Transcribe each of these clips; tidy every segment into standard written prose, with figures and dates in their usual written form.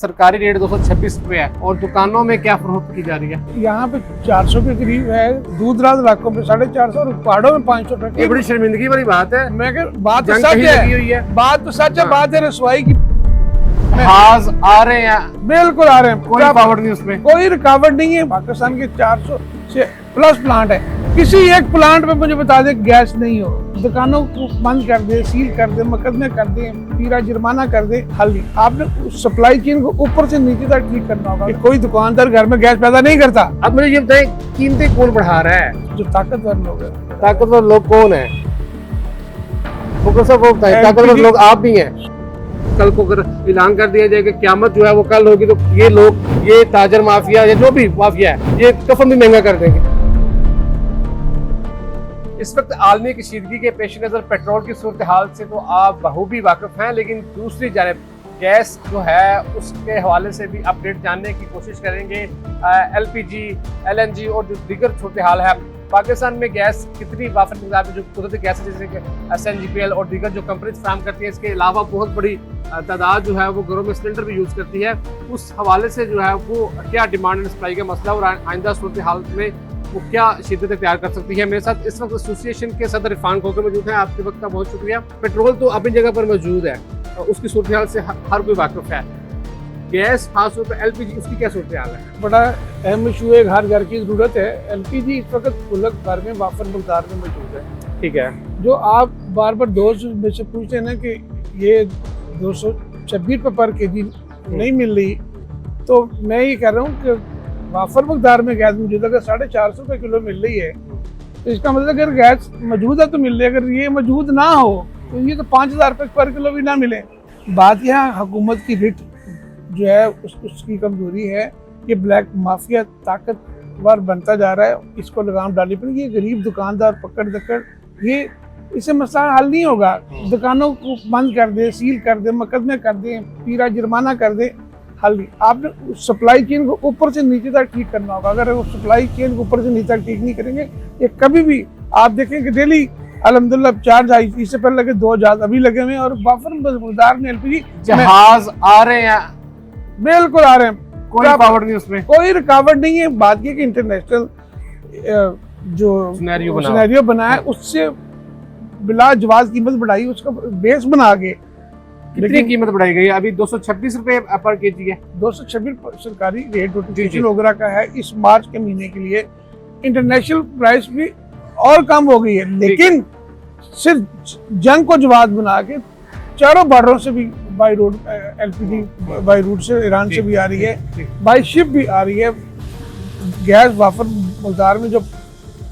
सरकारी रेट 226 रुपए है और दुकानों में क्या फरोख्त की जा रही है? यहाँ पे 400 के करीब है, दूर दराज इलाकों में 450 और पहाड़ों में 500 रुपए। ये बड़ी शर्मिंदगी वाली बात है। मैं कह बात तो जंग सच कहीं लगी हुई है, है। बात तो सच है, हाँ। बात है रसवाई की। जहाज आ रहे हैं, बिल्कुल आ रहे हैं, कोई रुकावट नहीं उसमें। कोई रुकावट नहीं है। पाकिस्तान के 400 से प्लस प्लांट है, किसी एक प्लांट पे मुझे बता दे गैस नहीं हो, दुकानों को बंद कर दे, सील कर दे, मुकदमे कर दे, पूरा जुर्माना कर दे, हल नहीं। आपने सप्लाई चेन को ऊपर से नीचे तक ठीक करना होगा कि कोई दुकानदार घर में गैस पैदा नहीं करता। अब मुझे ये बताएं, कीमतें कौन बढ़ा रहा है? जो ताकतवर लोग हैं। ताकतवर लोग कौन है? वो बताएं, ताकतवर लोग आप भी हैं। कल को अगर ऐलान कर दिया जाए कि क़यामत जो है वो कल होगी, तो ये लोग, ये ताजर माफिया या जो भी माफिया है, ये कफन भी महंगा कर देंगे। इस वक्त आलमी कशीदगी के पेश नज़र पेट्रोल की सूरत हाल से तो आप बखूबी वाकिफ हैं, लेकिन दूसरी जानब गैस जो है उसके हवाले से भी अपडेट जानने की कोशिश करेंगे। LPG, LNG और जो दीगर सूरत हाल है, पाकिस्तान में गैस कितनी वाफर मिकदार में जो कुदरती गैस जैसे कि SNGPL और दीगर जो कंपनीज फराहम करती है, इसके अलावा बहुत बड़ी तादाद जो है वो घरों में सिलेंडर भी यूज़ करती है। उस हवाले से जो है वो क्या डिमांड एंड सप्लाई का मसला और आइंदा सूरत हाल में वो क्या शिद्दत तैयार कर सकती है। मेरे साथ इस वक्त एसोसिएशन के सदर इरफान खोकर मौजूद हैं। आपके वक्त का बहुत शुक्रिया। पेट्रोल तो अपनी जगह पर मौजूद है, उसकी सूरत हाल से हर कोई वाकिफ है। गैस खासतौर पर LPG, उसकी क्या सूरत हाल है? बड़ा अहम इशू है, हर घर की जरूरत है। LPG इस वक्त मुल्क भर में वाफर मकदार में मौजूद है। ठीक है, जो आप बार बार दोस्त में से पूछते हैं ना कि ये 226 रुपये पर केजी नहीं मिल रही, तो मैं ये कह रहा हूँ कि वाफर मकदार में गैस मौजूद है। अगर 450 रुपये किलो मिल रही है तो इसका मतलब अगर गैस मौजूद है तो मिल रही है। अगर ये मौजूद ना हो तो ये तो 5000 रुपये पर किलो भी ना मिले। बात यहाँ हुकूमत की रिट जो है उसकी कमजोरी है। ये ब्लैक माफिया ताकतवर बनता जा रहा है, इसको लगाम डालनी पड़ेगी। ये गरीब दुकानदार पकड़ दकड़, ये इससे मसला हल नहीं होगा। दुकानों को बंद कर दे, सील कर दे, मुकदमे कर दे, पूरा जुर्माना कर दे, हल नहीं। आपने सप्लाई चेन को ऊपर से नीचे तक ठीक करना होगा। अगर वो सप्लाई चेन को ऊपर से नीचे तक ठीक नहीं करेंगे, ये कभी भी आप देखें कि डेली अल्हम्दुलिल्लाह 4 जहाज, इससे पहले लगे 2 जहाज अभी लगे हुए हैं और वाफर मकदार में LPG जहाज आ रहे हैं, बिल्कुल आ रहे हैं, कोई रुकावट नहीं उसमें। कोई रुकावट नहीं है। बात ये कि इंटरनेशनल जो सिनेरियो बना है उससे बिला जवाज कीमत बढ़ाई, उसका बेस बना के। कितनी कीमत बढ़ाई गई है? अभी 226 रुपए पर केजी है। 226 सरकारी रेट नोटिफिकेशन वगैरह का है इस मार्च के महीने के लिए। इंटरनेशनल प्राइस भी और कम हो गई है, लेकिन सिर्फ जंग को जवाब बना के चारों बॉर्डरों से भी by road LPG by route से ईरान से भी आ रही है, बाई शिप भी आ रही है। गैस वाफर मकदार में जो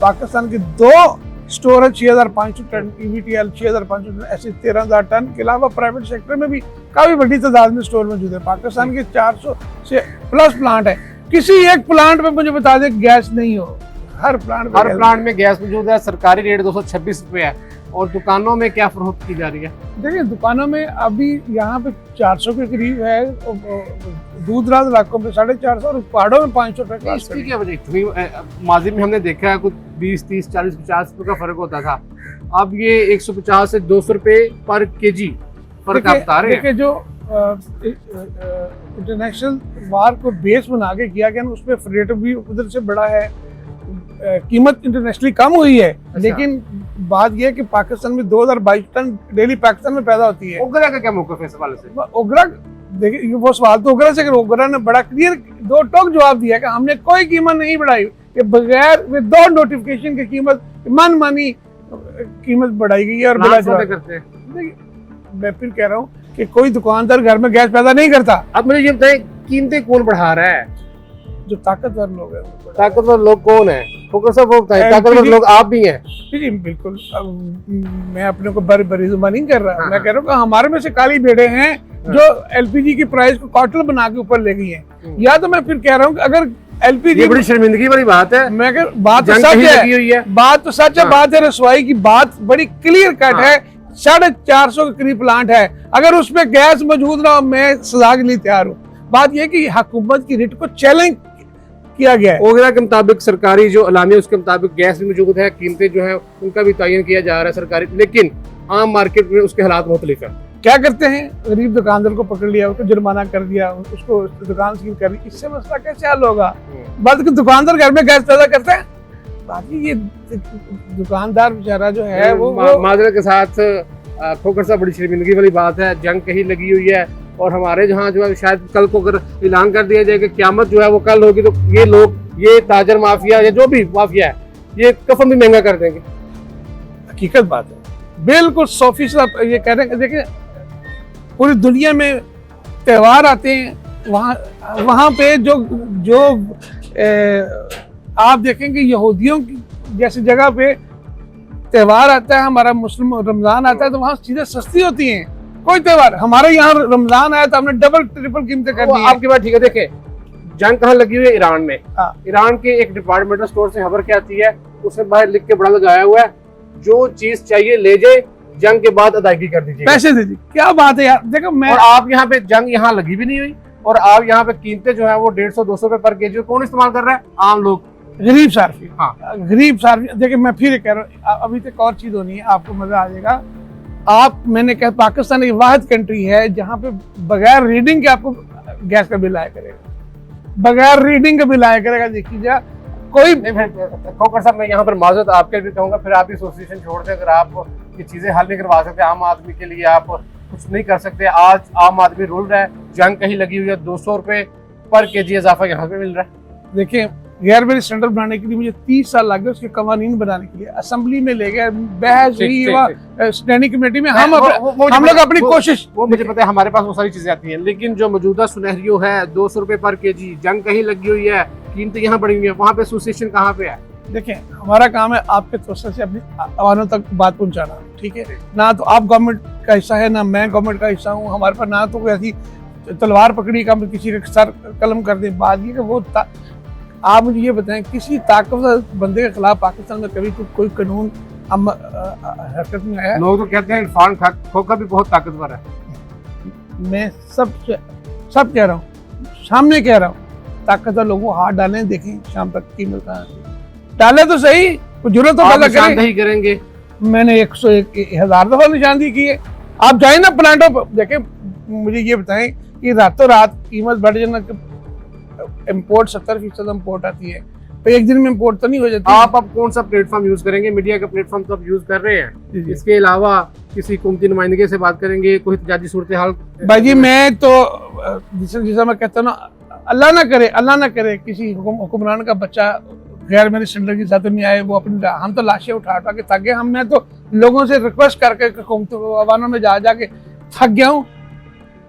पाकिस्तान के 2 स्टोर है, 6500 टन EVTL, 6500 टन, ऐसे 13000 टन के अलावा प्राइवेट सेक्टर में भी काफी बड़ी तादाद में स्टोर मौजूद है। पाकिस्तान के 400 से प्लस प्लांट है, किसी एक प्लांट पे मुझे बता दे गैस नहीं हो, हर प्लांट में गैस मौजूद है। सरकारी रेट 226 रुपए है और दुकानों में क्या फरोख्त की जा रही है? देखिए, दुकानों में अभी यहाँ पे 400 के करीब है, दूर दराज इलाकों में 450 और पहाड़ों में 500 रुपए। इसकी क्या वजह? माजी में हमने देखा है कुछ 20, 30, 40, 50 रुपए का फर्क होता था। अब ये 150 से 200 रुपए पर केजी फर्क आप बता रहे हैं। देखिए, जो इंटरनेशनल वार को बेस बना के किया गया ना, उसमें रेट भी उधर से बड़ा है, कीमत इंटरनेशनली कम हुई है। लेकिन बात यह है कि पाकिस्तान में 2022 टन डेली पाकिस्तान में पैदा होती है। ओगरा का क्या मौक़िफ़ है इस हवाले से? ओगरा, देखिए वो सवाल तो ओगरा से, ओगरा ने बड़ा क्लियर 2 टोक जवाब दिया कि हमने कोई कीमत नहीं बढ़ाई, कि बगैर विदाउट नोटिफिकेशन की कीमत मनमानी कीमत बढ़ाई गई है। और बड़ा करते हैं। मैं फिर कह रहा हूँ कि कोई दुकानदार घर में गैस पैदा नहीं करता। अब मुझे ये बताएं, कीमतें कौन बढ़ा रहा है? जो ताकतवर लोग हैं। ताकतवर लोग कौन है? ताकतवर लोग आप भी हैं। जी बिल्कुल। मैं अपने को बड़ी जुबान नहीं कर रहा। मैं कह रहा हूँ कि हमारे में से काली भेड़े हैं जो LPG की प्राइस को क्वार्टर बना के ऊपर ले गई हैं। या तो मैं फिर कह रहा हूँ कि अगर LPG, ये बड़ी शर्मिंदगी वाली बात है। मैं कह बात तो सच है, बात तो सच है, बात है रसवाई की। बात बड़ी क्लियर कट है। 450 के करीब प्लांट है, अगर उसमें गैस मौजूद ना हो, मैं सजा के लिए तैयार हूँ। बात यह कि हुकूमत की रिट को चैलेंज किया गया है। ओगरा के मुताबिक सरकारी जो अलामी है उसके मुताबिक गैस भी मौजूद है, कीमतें जो है उनका भी तयन किया जा रहा है सरकारी, लेकिन आम मार्केट में उसके हालात मुख्तलिफ है। क्या करते हैं, गरीब दुकानदार को पकड़ लिया, उसको जुर्माना कर दिया, उसको दुकान सील कर दी। इससे मसला कैसे हल होगा? बात कि दुकानदार घर में गैस पैदा करता है, बाकी ये दुकानदार बेचारा जो है वो माजरत के साथ खोखर साहब बड़ी शर्मिंदगी वाली बात है, जंग कहीं लगी हुई है और हमारे जहाँ जो है शायद कल को अगर ऐलान कर दिया जाए कि क़यामत जो है वो कल होगी तो ये लोग, ये ताजर माफिया या जो भी माफिया है, ये कफन भी महंगा कर देंगे। हकीकत बात है, बिल्कुल 100% ये कह रहे हैं। देखिए पूरी दुनिया में त्योहार आते हैं, वहाँ पे जो आप देखेंगे यहूदियों की जैसी जगह पे त्योहार आता है, हमारा मुस्लिम रमजान आता है तो वहाँ चीजें सस्ती होती हैं। कोई त्योहार, हमारे यहाँ रमजान आया तो हमने डबल ट्रिपल कीमतें कर दी। आपकी बात ठीक है। देखे जंग कहाँ लगी हुई है? ईरान में। ईरान के एक डिपार्टमेंटल स्टोर से खबर क्या आती है, उसमें बाहर लिख के बड़ा लगाया हुआ है, जो चीज चाहिए ले जाए, जंग के बाद अदायगी कर दीजिए, पैसे दीजिए। क्या बात है यार, देखो मैं और आप यहाँ पे जंग यहाँ लगी भी नहीं हुई और आप यहाँ पे कीमतें जो है वो 150-200 रुपए पर केजी कौन इस्तेमाल कर रहा है? आम लोग, गरीब सार्फी। हाँ, गरीब सार्फी। देखिए मैं फिर कह रहा हूँ, अभी तक और चीज होनी है, आपको मजा आ जाएगा। मैंने कहा पाकिस्तान एक वाहिद कंट्री है जहाँ पे बगैर रीडिंग के आपको गैस का बिल आया करेगा, बगैर रीडिंग का बिल आया करेगा। देखिए जा कोई खोखर साहब, मैं यहाँ पर माजरत आपके भी कहूँगा, फिर आप एसोसिएशन छोड़ दें। अगर आप ये चीजें हल नहीं करवा सकते, आम आदमी के लिए आप कुछ नहीं कर सकते। आज आम आदमी रुल रहा है, जंग कहीं लगी हुई है, 200 रुपए पर केजी इजाफा यहाँ पे मिल रहा है। देखिए गैर बेरी स्टैंडर्ड बनाने के लिए मुझे 30 साल लग गए, उसके कवानीन बनाने के लिए। असेंबली में ले गए, बहस हुई, स्टैंडिंग कमेटी में हम लोग अपनी कोशिश, वो मुझे पता है, हमारे पास वो सारी चीजें आती हैं, लेकिन जो मौजूदा सुनहरियो है 200 रुपए पर केजी, जंग कहीं लगी हुई है, कीमतें यहाँ बढ़ी हुई है, वहाँ पे एसोसिएशन कहाँ पे है? देखिए हमारा काम है आपके तवज्जो से अपनी आवाज़ों तक बात पहुँचाना, ठीक है ना? तो आप गवर्नमेंट का हिस्सा है ना मैं गवर्नमेंट का हिस्सा हूँ। हमारे पास ना तो कोई ऐसी तलवार पकड़ी का किसी का सर कलम कर दे। बात ये कि वो आप मुझे ये बताएं, किसी ताकतवर बंदे के खिलाफ पाकिस्तान में कभी कोई कानून हरकत में आया? लोग तो कहते हैं इरफान खोखर भी बहुत ताकतवर है। मैं सब कह रहा हूँ, सामने कह रहा हूँ, ताकतवर लोगों को हाथ डालें, देखें शाम तक कीमत कहाँ डाले तो सही, जरूरत तो पैदा नहीं करेंगे। मैंने 101,000 दफा निशानदी की है। आप जाए ना प्लांटों पर, देखें मुझे ये बताएं कि रातों रात कीमत बढ़ जाना, इम्पोर्ट 70% इम्पोर्ट आती है, तो एक दिन में इम्पोर्ट तो नहीं हो जाती। आप अब कौन सा प्लेटफॉर्म यूज करेंगे? मीडिया का प्लेटफॉर्म तो आप यूज कर रहे हैं, इसके अलावा किसी हुकूमती नुमाइंदगी से बात करेंगे, कोई इत्तेजाजी सूरत हाल? भाई जी मैं तो जिसे मैं कहता हूँ ना, अल्लाह ना करे किसी हुक्मरान का बच्चा गैर मेरी स्टैंडर्ड की साथ नहीं आए, वो अपनी हम तो लाशें उठा के थक गए। मैं तो लोगों से रिक्वेस्ट करके अवानों में जा के थक गया हूँ।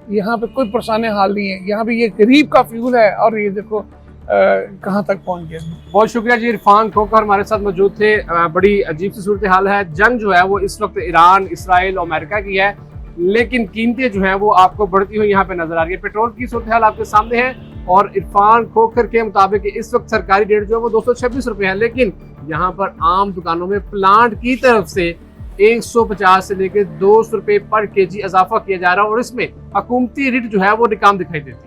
यहाँ पे कोई परेशानी हाल नहीं है, यहाँ पे ये गरीब का फ्यूल है और ये देखो कहाँ तक पहुँच गया। बहुत शुक्रिया जी। इरफान खोखर हमारे साथ मौजूद थे। बड़ी अजीब सी सूरत हाल है, जंग जो है वो इस वक्त ईरान, इसराइल और अमेरिका की है, लेकिन कीमतें जो हैं वो आपको बढ़ती हुई यहाँ पे नजर आ रही है। पेट्रोल की सूरत हाल आपके सामने है और इरफान खोखर के मुताबिक इस वक्त सरकारी रेट जो है वो 226 रुपए है, लेकिन यहाँ पर आम दुकानों में प्लांट की तरफ से 150 से लेकर 200 रुपए पर केजी इजाफा किया जा रहा है और इसमें हुकूमती रेट जो है वो रिकाम दिखाई देती है।